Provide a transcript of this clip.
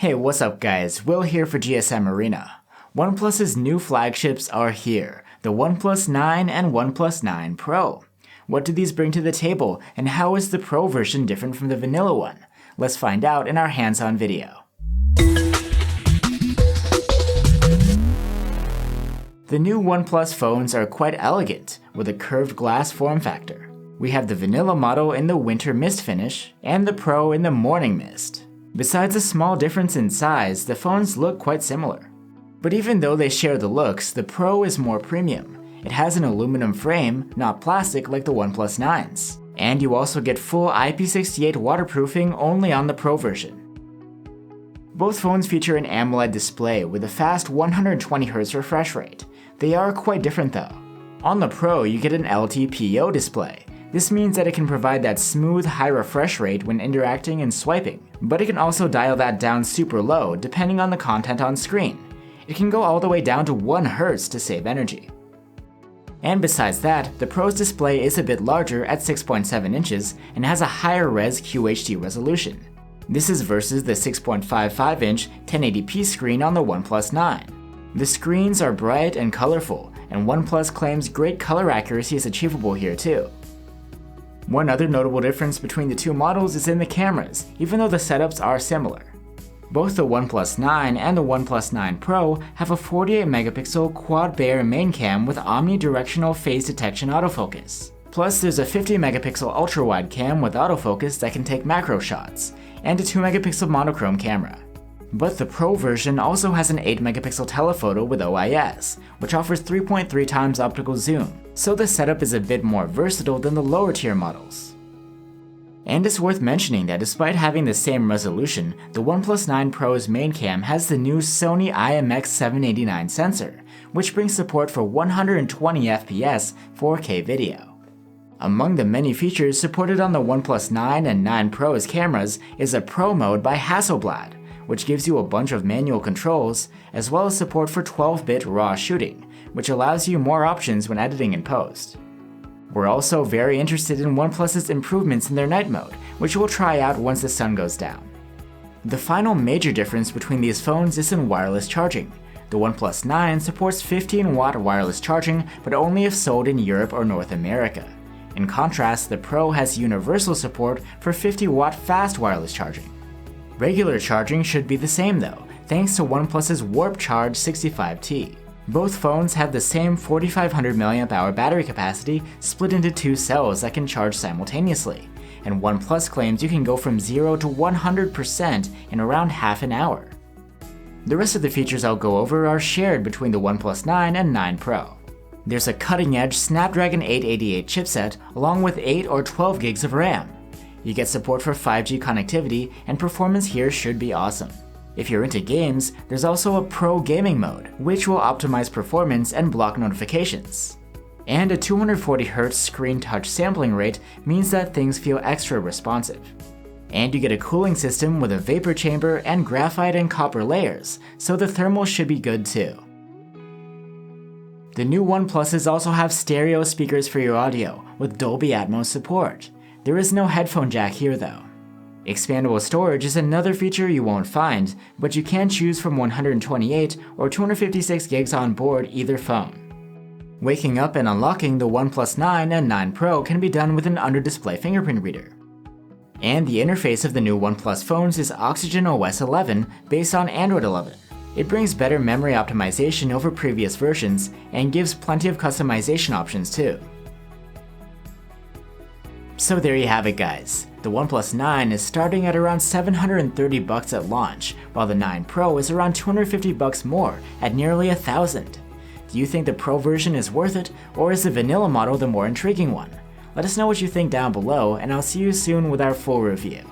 Hey, what's up guys? Will here for GSM Arena. OnePlus's new flagships are here, the OnePlus 9 and OnePlus 9 Pro. What do these bring to the table, and how is the Pro version different from the vanilla one? Let's find out in our hands-on video. The new OnePlus phones are quite elegant, with a curved glass form factor. We have the vanilla model in the winter mist finish, and the Pro in the morning mist. Besides a small difference in size, the phones look quite similar. But even though they share the looks, the Pro is more premium. It has an aluminum frame, not plastic like the OnePlus 9s. And you also get full IP68 waterproofing only on the Pro version. Both phones feature an AMOLED display with a fast 120Hz refresh rate. They are quite different though. On the Pro, you get an LTPO display. This means that it can provide that smooth, high refresh rate when interacting and swiping, but it can also dial that down super low depending on the content on screen. It can go all the way down to 1 Hz to save energy. And besides that, the Pro's display is a bit larger at 6.7 inches and has a higher res QHD resolution. This is versus the 6.55-inch 1080p screen on the OnePlus 9. The screens are bright and colorful, and OnePlus claims great color accuracy is achievable here too. One other notable difference between the two models is in the cameras, even though the setups are similar. Both the OnePlus 9 and the OnePlus 9 Pro have a 48-megapixel quad-Bayer main cam with omnidirectional phase detection autofocus. Plus, there's a 50-megapixel ultra-wide cam with autofocus that can take macro shots, and a 2-megapixel monochrome camera. But the Pro version also has an 8-megapixel telephoto with OIS, which offers 3.3 times optical zoom, so the setup is a bit more versatile than the lower tier models. And it's worth mentioning that despite having the same resolution, the OnePlus 9 Pro's main cam has the new Sony IMX789 sensor, which brings support for 120fps 4K video. Among the many features supported on the OnePlus 9 and 9 Pro's cameras is a Pro mode by Hasselblad, which gives you a bunch of manual controls, as well as support for 12-bit RAW shooting, which allows you more options when editing in post. We're also very interested in OnePlus's improvements in their night mode, which we'll try out once the sun goes down. The final major difference between these phones is in wireless charging. The OnePlus 9 supports 15-watt wireless charging, but only if sold in Europe or North America. In contrast, the Pro has universal support for 50-watt fast wireless charging. Regular charging should be the same though, thanks to OnePlus's Warp Charge 65T. Both phones have the same 4500 mAh battery capacity split into 2 cells that can charge simultaneously, and OnePlus claims you can go from 0 to 100% in around half an hour. The rest of the features I'll go over are shared between the OnePlus 9 and 9 Pro. There's a cutting-edge Snapdragon 888 chipset along with 8 or 12 gigs of RAM. You get support for 5G connectivity, and performance here should be awesome. If you're into games, there's also a Pro gaming mode, which will optimize performance and block notifications. And a 240Hz screen touch sampling rate means that things feel extra responsive. And you get a cooling system with a vapor chamber and graphite and copper layers, so the thermal should be good too. The new OnePluses also have stereo speakers for your audio, with Dolby Atmos support. There is no headphone jack here though. Expandable storage is another feature you won't find, but you can choose from 128 or 256 gigs on board either phone. Waking up and unlocking the OnePlus 9 and 9 Pro can be done with an under-display fingerprint reader. And the interface of the new OnePlus phones is Oxygen OS 11 based on Android 11. It brings better memory optimization over previous versions and gives plenty of customization options too. So there you have it guys. The OnePlus 9 is starting at around $730 at launch, while the 9 Pro is around $250 more at nearly $1,000. Do you think the Pro version is worth it, or is the vanilla model the more intriguing one? Let us know what you think down below, and I'll see you soon with our full review.